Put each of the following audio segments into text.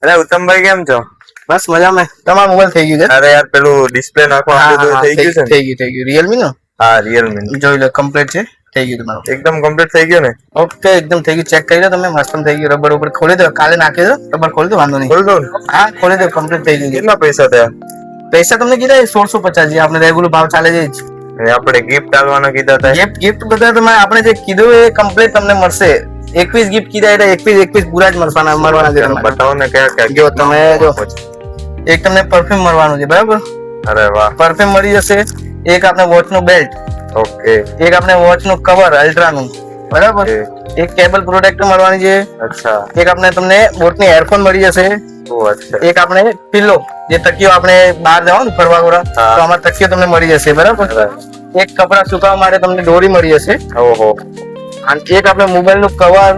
અરે ઉત્તમભાઈ કેમ છો? બસ મજામાં. તમારો મોબાઈલ થઈ ગયું છે? અરે યાર પેલું ડિસ્પ્લે નાખવાનું થઈ ગયું છે ને? થઈ ગયું. રિયલમી નો? હા રિયલમી. જોઈ લો, કમ્પ્લીટ છે. થઈ ગયું તમારું. એકદમ કમ્પ્લીટ થઈ ગયું ને? ઓકે, એકદમ થઈ ગયું. ચેક કરી લો તમે. મસ્ત થઈ ગયું. રબર ઉપર ખોલી દો. કાલે નાખી દો. રબર ખોલી દો, વાંધો નહીં. ખોલી દો. હા ખોલી દો. કમ્પ્લીટ થઈ ગયું. કેટલા પૈસા થયા? પૈસા તમને કીધા 1650 જે આપણે રેગ્યુલર ભાવ ચાલે છે. આપણે ગિફ્ટ આલવાના કીધા હતા. ગિફ્ટ બધા તમે આપણે જે કીધું એ કમ્પ્લીટ તમને મળશે. 21 ગિફ્ટ કીધા એટલે 21 પૂરા જ મળવાના છે. બતાવો ને કયા કયા. જો તમે જો એક તમને પરફ્યુમ મળવાનું છે, બરાબર? અરે વાહ. પરફ્યુમ મળી જશે. એક આપણે વોચ નું બેલ્ટ. ઓકે. એક આપણે વોચ નું કવર અલ્ટ્રા નું, બરાબર? એક કેબલ પ્રોટેક્ટર મળવાની છે. અચ્છા. એક આપણે તમને બોટ ની એરફોન મળી જશે. અચ્છા. એક આપણે પિલ્લો, જે તકિયો આપણે બહાર જાવ ને ફરવા ગોરા તો આમાં તકિયો તમને મળી જશે, બરાબર? એક કપડા સુકાવવા માટે તમને દોરી મળી જશે. ઓહો. અને એક આપણે મોબાઈલ નું કવર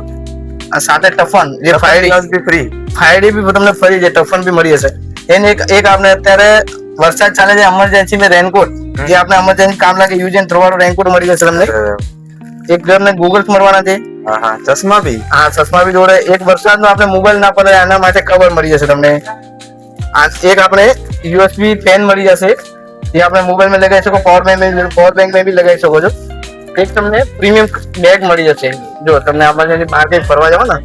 સાથે ટફન, જે 5D ફ્રી 5D બી તમને ફરી છે, ટફન બી મળી જશે. એને એક આપણે અત્યારે વરસાદ ચાલે છે, એમરજન્સી માં રેનકોટ, જે આપણે એમરજન્સી કામ લાગે યુઝ એન્ડ થ્રો વાળો રેનકોટ મળી જશે તમને. એક ઘરને ગૂગલ્સ મળવાના છે. ચશ્મા બી. હા, ચશ્મા બી જોડે. એક વરસાદનો આપણે મોબાઈલ ના પડે એના માટે કવર મળી જશે તમને. એક આપણે યુએસબી પેન મળી જશે, જે આપણે મોબાઈલ માં લગાવી શકો. પાવર બેંક માં બી લગાવી શકો છો. એક તમને પ્રીમિયમ બેગ મળી જશે. જો તમને આપણે બહાર કઈ ફરવા જાવ ને,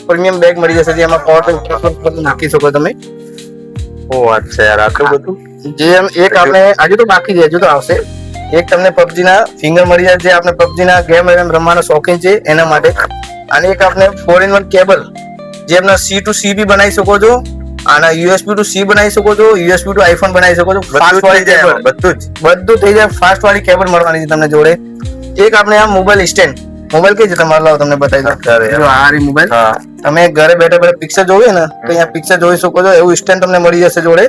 પ્રીમિયમ બેગ મળી જશે, જેમાં પાવર બેંક નાખી શકો તમે. ઓ અચ્છા યાર, આટલું બધું. જે એક આપણે હજુ તો બાકી છે, હજુ તો આવશે. એક તમને પબજી ના ફિંગર મળી જાય, જે આપણે પબજી ના ગેમ રમવાનો શોખીન છે એના માટે. અને એક આપણે 4in1 કેબલ, જે આપણે C to C બી બનાવી શકો છો, અને USB to C બનાવી શકો છો, USB to iPhone બનાવી શકો છો. ફાસ્ટ વાળી કેબલ, બધું થઈ જાય. ફાસ્ટ વાળી કેબલ મળવાની છે તમને જોડે. એક આપણે આ મોબાઈલ સ્ટેન્ડ, મોબાઈલ કઈ છે તમારો, લાવો તમને બતાવી દો. આ રી મોબાઈલ, તમે ઘરે બેઠા બેઠા પિક્ચર જોવે ને તો અહીંયા પિક્ચર જોઈ શકો છો. એવું સ્ટેન્ડ તમને મળી જશે જોડે.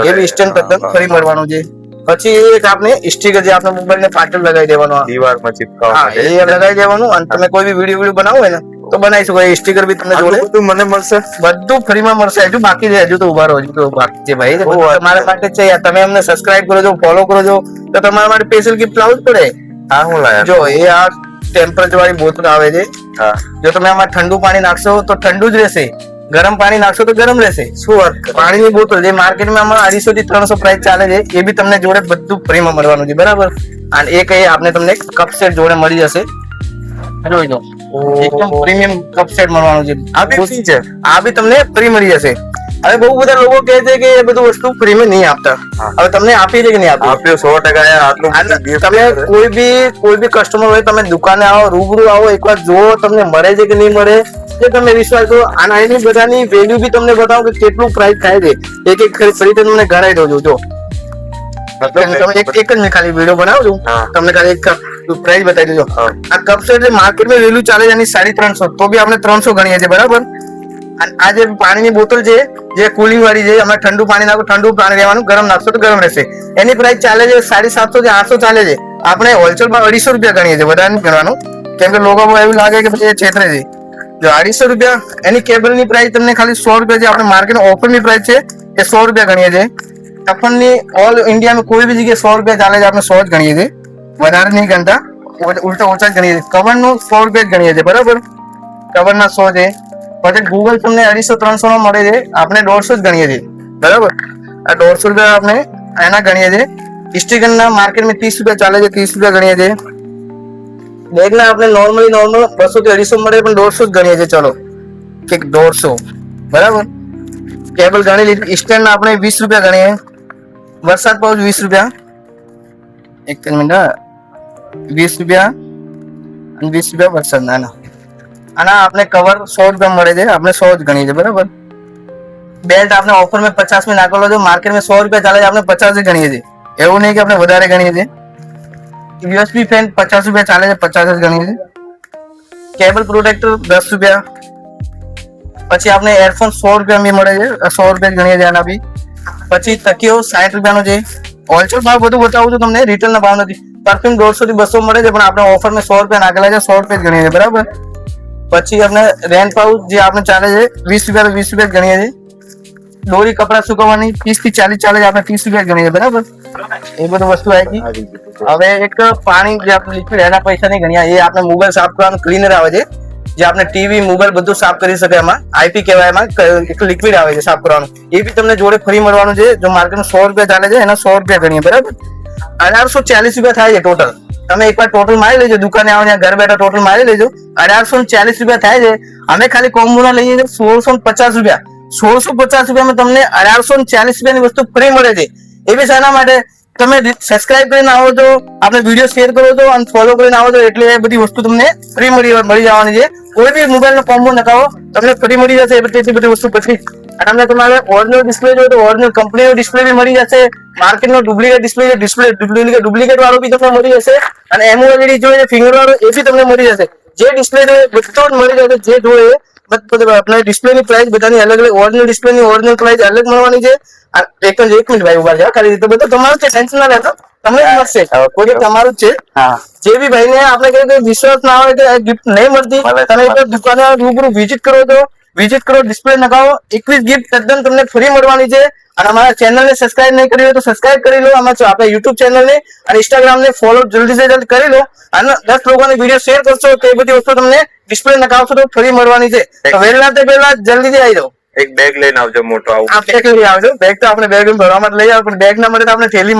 એ બી સ્ટેન્ડ તદ્દન ફરી મળવાનું છે. પછી એક આપણે સ્ટીકર, જે આપણે મોબાઈલ ને પાછળ લગાવી દેવાનો, દીવાલમાં ચિપકાવવા માટે એ લગાવી દેવાનું. અને તમે કોઈ બી વિડીયો બનાવો હોય ને તો બનાવી શકો. એ સ્ટીકર બી તમને જોડે બધું મને મળશે. બધું ફ્રી માં મળશે. હજુ બાકી છે, હજુ તો ઉભા રહો, હજુ તો બાકી છે ભાઈ. તમારા માટે છે યાર. તમે અમને સબસ્ક્રાઇબ કરો છો, ફોલો કરો છો, તો તમારા માટે સ્પેશિયલ ગિફ્ટ લાવવું જ પડે. હા, હું લાયા. જો એ આ ટેમ્પરેચર વાળી બોતલ આવે છે. જો તમે આમાં ઠંડુ પાણી નાખશો તો ઠંડુ જ રહેશે, ગરમ પાણી નાખશો તો ગરમ રહેશે. શું વાત? પાણીની બોતલ જે માર્કેટમાં આમાં 250 થી 300 પ્રાઇસ ચાલે છે, એ બી તમને જોડે બધું ફ્રીમાં મળવાનું છે, બરાબર? અને એક આપણે તમને કપ સેટ જોડે મળી જશે. જોઈ લો, એકદમ પ્રીમિયમ કપ સેટ મળવાનું છે. આ બી ફ્રી છે? આ બી તમને ફ્રી મળી જશે. હવે બહુ બધા લોકો કહે છે કે એ બધું વસ્તુ ફ્રી માં નહીં આપતા. હવે તમને આપી છે કે નહીં આપી? આપ્યું 100% યાર. આટલું તમે કોઈ બી કસ્ટમર હોય, તમે દુકાને આવો, રૂબરૂ આવો, એકવાર જુઓ તમને મળે છે કે નહીં મળે, જે તમે વિશ્વાસ કરો. આના એની બધાની વેલ્યુ બી તમને બતાવો કે કેટલું પ્રાઇસ થાય છે. એક ફરી તમને ગણાઈ દઉં છું. જો તમે એક જ મેં ખાલી વિડીયો બનાવું છું, તમને ખાલી એક પ્રાઇસ બતાવી દેજો. આ કપ સેટ માર્કેટમાં વેલ્યુ ચાલે છે એની 350, તો બી આપણે 300 ગણીએ છીએ, બરાબર? અને આ જે પાણીની બોતલ છે, જે કુલિંગ વાળી છે, અમે ઠંડુ પાણી નાખો, ઠંડુ પાણી રહેવાનું, ગરમ નાખશો તો ગરમ રહેશે. એની પ્રાઇસ ચાલે છે 750 થી 800 ચાલે છે. આપણે હોલસેલ માં 250 રૂપિયા ગણીએ છીએ. વધારે નહીં ગણવાનું, કેમ કે લોકો એવું લાગે કે પછી એ છેતરે છે. જો 250 રૂપિયા એની કેબલ ની પ્રાઇસ તમને ખાલી 100 રૂપિયા છે. આપણે માર્કેટ ઓફર ની પ્રાઇસ છે એ 100 રૂપિયા ગણીએ છીએ. ટફન ની ઓલ ઇન્ડિયામાં કોઈ બી જગ્યાએ 100 રૂપિયા ચાલે છે, આપણે 100 જ ગણીએ છીએ. વધારે નહીં ગણતા, ઉલટા ઓછા જ ગણીએ છીએ. કવર નું 100 રૂપિયા જ ગણીએ છીએ, બરાબર? કવર ના 100 છે. પછી ગૂગલ તમને 250-300 માં મળે છે, આપણે 150 જ ગણીએ છીએ, બરાબર? આ 150 રૂપિયા આપણે એના ગણીએ છીએ. સ્ટીકર ના માર્કેટમાં 30 રૂપિયા ચાલે છે, 30 રૂપિયા ગણીએ છીએ. બેગ ના આપણે નોર્મલ 200 થી 250 મળે, પણ 150 જ ગણીએ છીએ. ચલો કે 150, બરાબર? કેબલ ગણી લીધી. સ્ટેન્ડ ના આપણે 20 રૂપિયા ગણીએ. વરસાદ પાઉચ 20 રૂપિયા. એક મિનિટ, 20 રૂપિયા અને 20 રૂપિયા વરસાદ ના. આના આપણે કવર 100 રૂપિયા મળે છે, આપણે 100 જ ગણીએ છીએ, બરાબર? બેલ્ટ આપણે ઓફર માં 50 માં નાખેલો છે, માર્કેટ માં 100 રૂપિયા ચાલે છે, આપણે 50 જ ગણીએ છીએ. એવું નહીં કે આપણે વધારે ગણીએ છીએ. યુએસબી પેન 50 રૂપિયા ચાલે છે, 50 જ ગણીએ છીએ. કેબલ પ્રોટેક્ટર 10 રૂપિયા. પછી આપણે એરફોન 100 રૂપિયા માં મળે છે, 100 રૂપિયા જ ગણીએ છીએ આના બી. પછી તકિયો 60 રૂપિયાનો છે. હોલસેલ ભાવ બધું બતાવું છું તમને, રિટેલ ના ભાવ નથી. પરફ્યુમ 150 થી 200 મળે છે, પણ આપણે ઓફર માં 100 રૂપિયા નાખેલા છે, 100 રૂપિયા જ ગણીએ છીએ, બરાબર? પછી આપણે રેન પાઉચ જે આપણે ચાલે છે 20 રૂપિયા, 20 રૂપિયા જ ગણીએ છીએ. દોરી કપડા સુકવવાની 30 થી 40 ચાલે છે, આપણે 30 રૂપિયા જ ગણીએ છીએ, બરાબર? એ બધું વસ્તુ આવી ગઈ. હવે એક પાણી જે આપણે લિક્વિડ, એના પૈસા નહીં ગણ્યા. એ આપણે મોબાઈલ સાફ કરવાનું ક્લીનર આવે છે, જે આપણે ટીવી મોબાઈલ બધું સાફ કરી શકે. એમાં આઈપી કહેવાય, એમાં એક લિક્વિડ આવે છે સાફ કરવાનું, એ બી તમને જોડે ફ્રી મળવાનું છે. જો માર્કેટમાં 100 રૂપિયા ચાલે છે, એના 100 રૂપિયા ગણીએ, બરાબર. 1840 રૂપિયા થાય છે ટોટલ. તમે એકવાર ટોટલ મારી લેજો, દુકાને આવો ત્યાં ઘર બેઠા ટોટલ મારી લેજો. 1840 રૂપિયા થાય છે. અમે ખાલી કોમ્બોના લઈએ છીએ 1650 રૂપિયા. 1650 રૂપિયામાં તમને 1840 રૂપિયાની વસ્તુ ફ્રી મળે છે. એ બી શાના માટે? તમે સબસ્ક્રાઇબ કરીને આવો છો, આપણે વિડીયો શેર કરો છો અને ફોલો કરીને આવો છો, એટલે એ બધી વસ્તુ તમને ફ્રી મળી જવાની છે. કોઈ બી મોબાઈલ નો કોમ્બો નખાવો તમને ફ્રી મળી જશે. એટલી બધી વસ્તુ પછી તમને તમારે ઓરિજિનલ ડિસ્પ્લે જોઈએ તો ઓરિજિનલ કંપનીનો ડિસ્પ્લે બી મળી જશે. માર્કેટનો ડુપ્લિકેટ ડિસ્પ્લે ડુપ્લિકેટ વાળો બી તમને મળી જશે. અને એમઓએલઈડી જોઈએ ફિંગર વાળો એ બી તમને મળી જશે. જે ડિસ્પ્લે જોઈએ બધો જ મળી જશે. જે જોઈએ આપણે ડિસ્પ્લે ની પ્રાઇસ બધાની અલગ અલગ, ઓરિજિનલ ડિસ્પ્લે ની ઓરિજિનલ પ્રાઇસ અલગ મળવાની છે. એક મિનિટ ભાઈ ઉભા છે, ખાલી રીતે બધું તમારું છે, ટેન્શન ના લેતો, તમને જ મળશે. કોઈ તમારું જ છે. જે બી ભાઈ ને આપણે કહીએ કે વિશ્વાસ ના આવે કે ગિફ્ટ નહીં મળતી, તમે એક દુકાને રૂબરૂ વિઝિટ કરો તો વિઝિટ કરો, ડિસ્પ્લે નખાવો, 21 ગિફ્ટ તદ્દન તમને ફ્રી મળવાની છે. અને અમારા ચેનલ ને સબસ્ક્રાઇબ નહીં કરી હોય તો સબસ્ક્રાઇબ કરી લો. અમારા આપણે યુટ્યુબ ચેનલ ને અને ઇન્સ્ટાગ્રામ ને ફોલો જલ્દી થી જલ્દી કરી લો. અને 10 લોકોને વિડીયો શેર કરશો તો એ બધી વસ્તુ તમને ડિસ્પ્લે નખાવશો તો ફ્રી મળવાની છે. તો વહેલા તે પહેલા જલ્દીથી આવી જાઓ. એક બેગ લઈને આવજો મોટો આવું. આ બેગ લઈ આવજો. બેગ તો આપણે બેગ ભરવા માટે લઈ આવો, પણ બેગ ના મળે તો આપણે થેલી